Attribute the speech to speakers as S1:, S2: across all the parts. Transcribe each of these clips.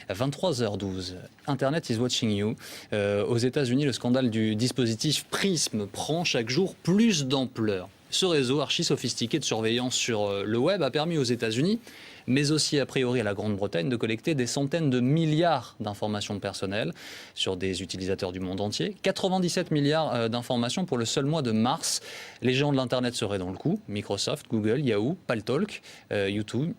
S1: 23h12. Internet is watching you. Aux États-Unis, le scandale du dispositif Prism prend chaque jour plus d'ampleur. Ce réseau archi sophistiqué de surveillance sur le web a permis aux États-Unis, mais aussi a priori à la Grande-Bretagne, de collecter des centaines de milliards d'informations personnelles sur des utilisateurs du monde entier. 97 milliards d'informations pour le seul mois de mars. Les géants de l'Internet seraient dans le coup. Microsoft, Google, Yahoo, Paltalk, YouTube,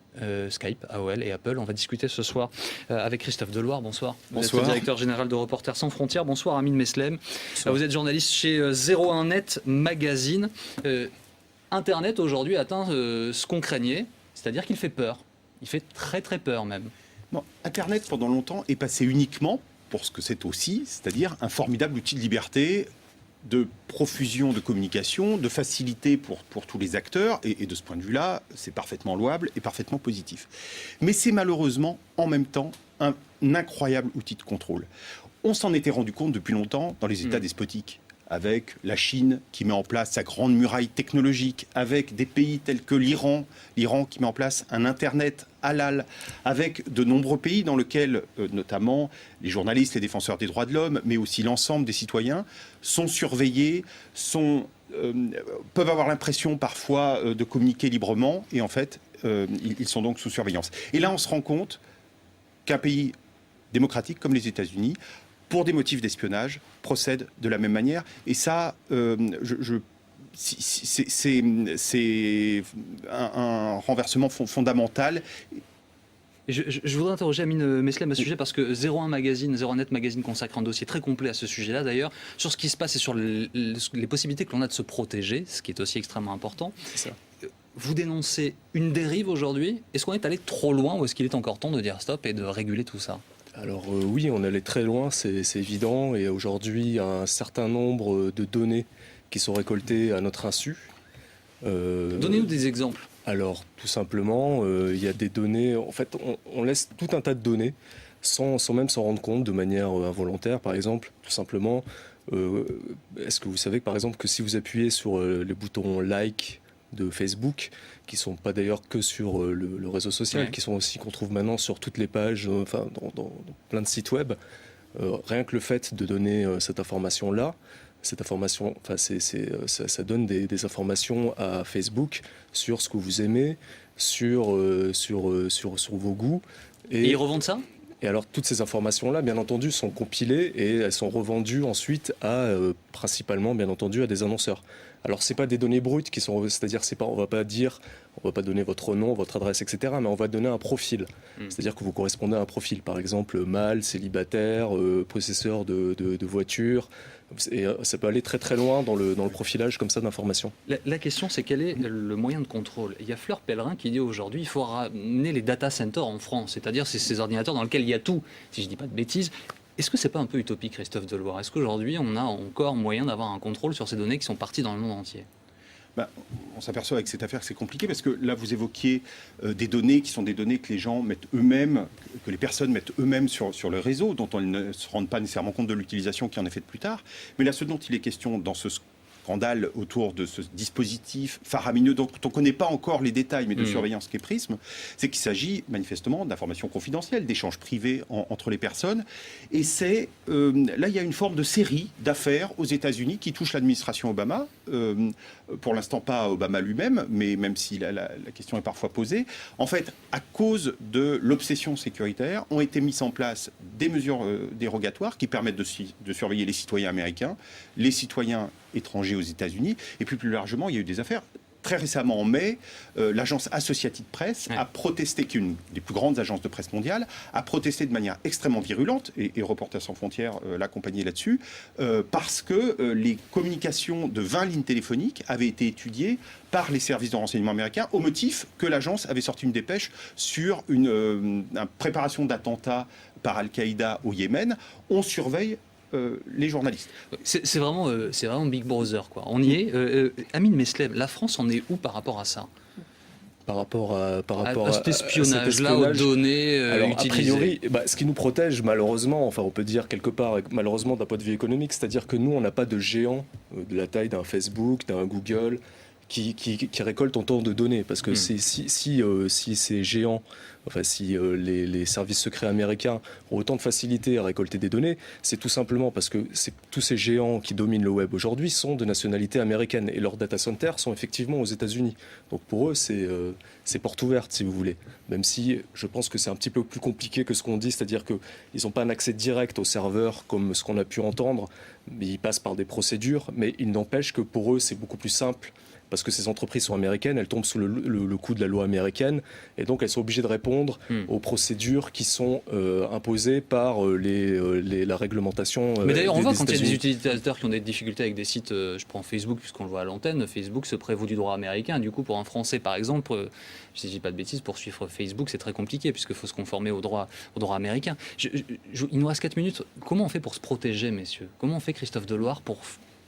S1: Skype, AOL et Apple. On va discuter ce soir avec Christophe Deloire. Bonsoir.
S2: Bonsoir.
S1: Vous êtes le directeur général de Reporters sans frontières. Bonsoir Amine Meslem. Vous êtes journaliste chez 01net Magazine. Internet aujourd'hui atteint ce qu'on craignait, c'est-à-dire qu'il fait peur. Il fait très très peur même.
S2: Bon, Internet, pendant longtemps, est passé uniquement pour ce que c'est aussi, c'est-à-dire un formidable outil de liberté, de profusion de communication, de facilité pour tous les acteurs. Et de ce point de vue-là, c'est parfaitement louable et parfaitement positif. Mais c'est malheureusement, en même temps, un incroyable outil de contrôle. On s'en était rendu compte depuis longtemps dans les États despotiques, avec la Chine qui met en place sa grande muraille technologique, avec des pays tels que l'Iran qui met en place un Internet halal, avec de nombreux pays dans lesquels, notamment les journalistes, les défenseurs des droits de l'homme, mais aussi l'ensemble des citoyens, sont surveillés, peuvent avoir l'impression parfois de communiquer librement, et en fait, ils sont donc sous surveillance. Et là, on se rend compte qu'un pays démocratique comme les États-Unis, pour des motifs d'espionnage, procède de la même manière. Et ça, c'est un renversement fondamental.
S1: Je voudrais interroger Amine Meslem à ce sujet parce que 01net Magazine consacre un dossier très complet à ce sujet-là d'ailleurs, sur ce qui se passe et sur les possibilités que l'on a de se protéger, ce qui est aussi extrêmement important.
S2: C'est ça.
S1: Vous dénoncez une dérive aujourd'hui. Est-ce qu'on est allé trop loin ou est-ce qu'il est encore temps de dire stop et de réguler tout ça ?
S3: Alors oui, on allait très loin, c'est évident. Et aujourd'hui, un certain nombre de données qui sont récoltées à notre insu.
S1: Donnez-nous des exemples.
S3: Alors, tout simplement, il y a des données... En fait, on laisse tout un tas de données sans même s'en rendre compte de manière involontaire. Par exemple, tout simplement, est-ce que vous savez, par exemple, que si vous appuyez sur les boutons « like », de Facebook, qui ne sont pas d'ailleurs que sur le réseau social, qui sont aussi qu'on trouve maintenant sur toutes les pages, dans plein de sites web. Rien que le fait de donner cette information-là, ça donne des informations à Facebook sur ce que vous aimez, sur vos goûts.
S1: Et ils revendent ça ?
S3: Et alors, toutes ces informations-là, bien entendu, sont compilées et elles sont revendues ensuite principalement, bien entendu, à des annonceurs. Alors, c'est pas des données brutes qui sont, c'est-à-dire, on va pas donner votre nom, votre adresse, etc. Mais on va donner un profil. C'est-à-dire que vous correspondez à un profil, par exemple, mâle, célibataire, possesseur de voiture. Et ça peut aller très très loin dans le profilage comme ça d'informations.
S1: La question, c'est quel est le moyen de contrôle ? Il y a Fleur Pellerin qui dit aujourd'hui il faut ramener les data centers en France, c'est-à-dire ces ordinateurs dans lesquels il y a tout, si je ne dis pas de bêtises. Est-ce que c'est pas un peu utopique, Christophe Deloire ? Est-ce qu'aujourd'hui on a encore moyen d'avoir un contrôle sur ces données qui sont parties dans le monde entier ?
S2: On s'aperçoit avec cette affaire que c'est compliqué parce que là vous évoquiez des données qui sont des données que les gens mettent eux-mêmes, que les personnes mettent eux-mêmes sur le réseau, dont on ne se rend pas nécessairement compte de l'utilisation qui en est faite plus tard. Mais là, ce dont il est question dans ce scandale autour de ce dispositif faramineux dont on ne connaît pas encore les détails, mais de surveillance qu'est Prism, c'est qu'il s'agit manifestement d'informations confidentielles, d'échanges privés entre les personnes. Et c'est là, il y a une forme de série d'affaires aux États-Unis qui touchent l'administration Obama. Pour l'instant, pas Obama lui-même, mais même si la question est parfois posée. En fait, à cause de l'obsession sécuritaire, ont été mises en place des mesures dérogatoires qui permettent de surveiller les citoyens américains, les citoyens étrangers aux États-Unis, et puis plus largement, il y a eu des affaires. Très récemment, en mai, l'agence Associated Press a protesté, qui est une des plus grandes agences de presse mondiale, a protesté de manière extrêmement virulente, et Reporters sans frontières l'accompagnait là-dessus, parce que les communications de 20 lignes téléphoniques avaient été étudiées par les services de renseignement américains au motif que l'agence avait sorti une dépêche sur une préparation d'attentats par Al-Qaïda au Yémen. On surveille les journalistes.
S1: C'est vraiment Big Brother, quoi. On y est. Amine Meslem, la France en est où par rapport à ça ?
S3: Par rapport à
S1: cet espionnage-là, aux données
S3: alors,
S1: utilisées.
S3: A priori, ce qui nous protège malheureusement, enfin on peut dire quelque part malheureusement d'un point de vue économique, c'est-à-dire que nous on n'a pas de géants de la taille d'un Facebook, d'un Google, qui récoltent autant de données. Parce que si ces géants, enfin si les services secrets américains ont autant de facilité à récolter des données, c'est tout simplement parce que tous ces géants qui dominent le web aujourd'hui sont de nationalité américaine et leurs data centers sont effectivement aux États-Unis. Donc pour eux, c'est porte ouverte, si vous voulez. Même si je pense que c'est un petit peu plus compliqué que ce qu'on dit, c'est-à-dire qu'ils n'ont pas un accès direct au serveur comme ce qu'on a pu entendre, mais ils passent par des procédures, mais il n'empêche que pour eux, c'est beaucoup plus simple. Parce que ces entreprises sont américaines, elles tombent sous le coup de la loi américaine, et donc elles sont obligées de répondre aux procédures qui sont imposées par la réglementation.
S1: Mais d'ailleurs, on voit quand il y a des
S3: États-Unis.
S1: utilisateurs qui ont des difficultés avec des sites, je prends Facebook puisqu'on le voit à l'antenne, Facebook se prévaut du droit américain. Du coup, pour un Français, par exemple, si je dis pas de bêtises, pour suivre Facebook, c'est très compliqué puisqu'il faut se conformer au droit américain. Il nous reste 4 minutes. Comment on fait pour se protéger, messieurs? Comment on fait, Christophe Deloire, pour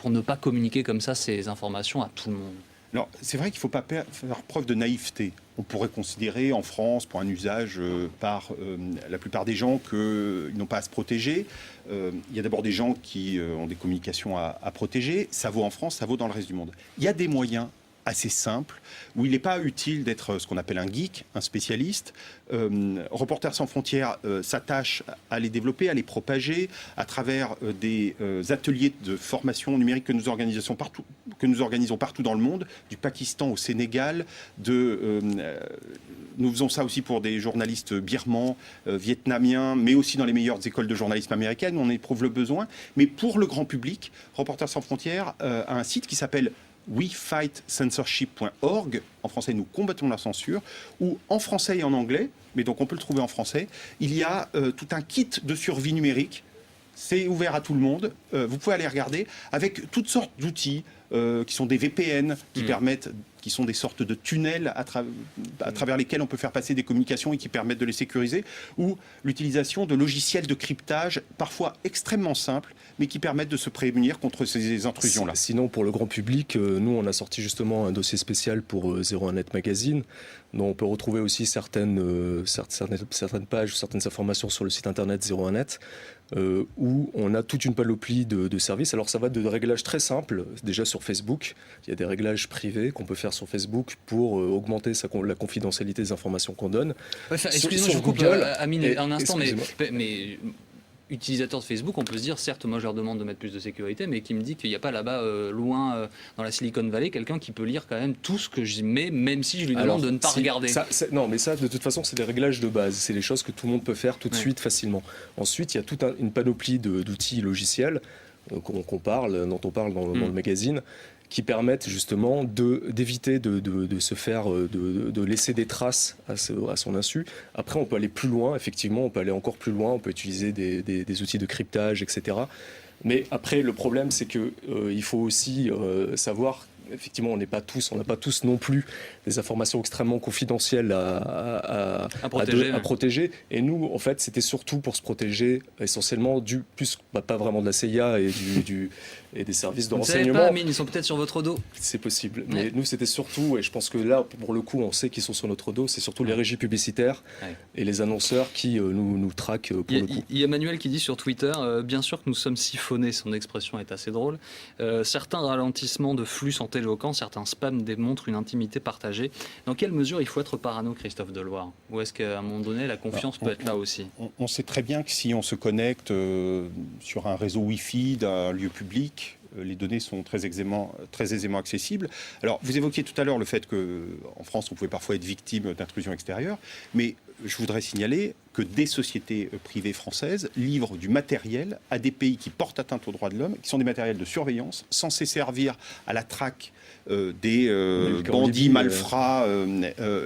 S1: ne pas communiquer comme ça ces informations à tout le monde?
S2: Alors, c'est vrai qu'il ne faut pas faire preuve de naïveté. On pourrait considérer en France, pour un usage par la plupart des gens, qu'ils n'ont pas à se protéger. Il y a d'abord des gens qui ont des communications à protéger. Ça vaut en France, ça vaut dans le reste du monde. Il y a des moyens assez simples, où il n'est pas utile d'être ce qu'on appelle un geek, un spécialiste. Reporters sans frontières s'attache à les développer, à les propager à travers des ateliers de formation numérique que nous organisons partout dans le monde, du Pakistan au Sénégal. Nous faisons ça aussi pour des journalistes birmans, vietnamiens, mais aussi dans les meilleures écoles de journalisme américaines. On éprouve le besoin. Mais pour le grand public, Reporters sans frontières a un site qui s'appelle wefightcensorship.org, en français nous combattons la censure, où en français et en anglais, mais donc on peut le trouver en français, il y a tout un kit de survie numérique. C'est ouvert à tout le monde, vous pouvez aller regarder, avec toutes sortes d'outils qui sont des VPN, qui sont des sortes de tunnels à travers lesquels on peut faire passer des communications et qui permettent de les sécuriser, ou l'utilisation de logiciels de cryptage, parfois extrêmement simples, mais qui permettent de se prémunir contre ces intrusions-là.
S3: Sinon, pour le grand public, nous, on a sorti justement un dossier spécial pour 01net Magazine, dont on peut retrouver aussi certaines pages, certaines informations sur le site internet 01net, où on a toute une panoplie de services. Alors ça va de réglages très simples, déjà sur Facebook. Il y a des réglages privés qu'on peut faire sur Facebook pour augmenter la confidentialité des informations qu'on donne.
S1: Ouais, excusez-moi, je vous coupe, Amine, un instant, mais utilisateurs de Facebook, on peut se dire, certes, moi je leur demande de mettre plus de sécurité, mais qui me dit qu'il n'y a pas là-bas, loin, dans la Silicon Valley, quelqu'un qui peut lire quand même tout ce que je mets, même si je lui demande de ne pas regarder.
S3: Non, mais ça, de toute façon, c'est des réglages de base. C'est des choses que tout le monde peut faire tout de suite facilement. Ensuite, il y a toute une panoplie d'outils logiciels dont on parle dans le magazine, qui permettent justement d'éviter de se faire, de laisser des traces à son insu. Après, on peut aller plus loin, effectivement, on peut aller encore plus loin, on peut utiliser des outils de cryptage, etc. Mais après, le problème, c'est qu'il faut aussi savoir, effectivement, on n'a pas tous non plus des informations extrêmement confidentielles à protéger. Et nous, en fait, c'était surtout pour se protéger essentiellement pas vraiment de la CIA et des services de renseignement.
S1: Vous ne savez pas, Amine, ils sont peut-être sur votre dos.
S3: C'est possible. Mais nous, c'était surtout, et je pense que là, pour le coup, on sait qu'ils sont sur notre dos, c'est surtout les régies publicitaires et les annonceurs qui nous traquent pour le coup.
S1: Il y a Emmanuel qui dit sur Twitter, bien sûr que nous sommes siphonnés, son expression est assez drôle. Certains ralentissements de flux sont éloquents, certains spams démontrent une intimité partagée. Dans quelle mesure il faut être parano, Christophe Deloire? Ou est-ce qu'à un moment donné, la confiance peut être là aussi?
S2: On sait très bien que si on se connecte sur un réseau Wi-Fi d'un lieu public, les données sont très aisément accessibles. Alors, vous évoquiez tout à l'heure le fait qu'en France, on pouvait parfois être victime d'intrusions extérieures, mais je voudrais signaler que des sociétés privées françaises livrent du matériel à des pays qui portent atteinte aux droits de l'homme, qui sont des matériels de surveillance, censés servir à la traque des bandits, malfrats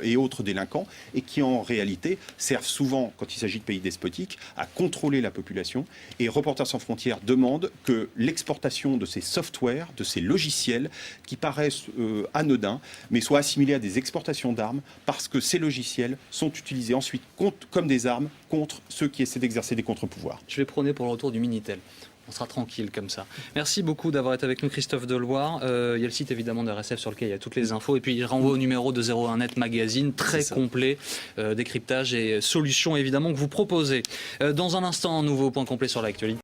S2: et autres délinquants, et qui en réalité servent souvent, quand il s'agit de pays despotiques, à contrôler la population. Et Reporters sans frontières demande que l'exportation de ces softwares, de ces logiciels, qui paraissent anodins, mais soient assimilés à des exportations d'armes, parce que ces logiciels sont utilisés ensuite comme des armes contre ceux qui essaient d'exercer des contre-pouvoirs.
S1: Je vais prôner pour le retour du Minitel. On sera tranquille comme ça. Merci beaucoup d'avoir été avec nous, Christophe Deloire. Il y a le site évidemment de RSF sur lequel il y a toutes les infos. Et puis il renvoie au numéro de 01net Magazine, très complet, décryptage et solutions évidemment que vous proposez. Dans un instant, un nouveau point complet sur l'actualité.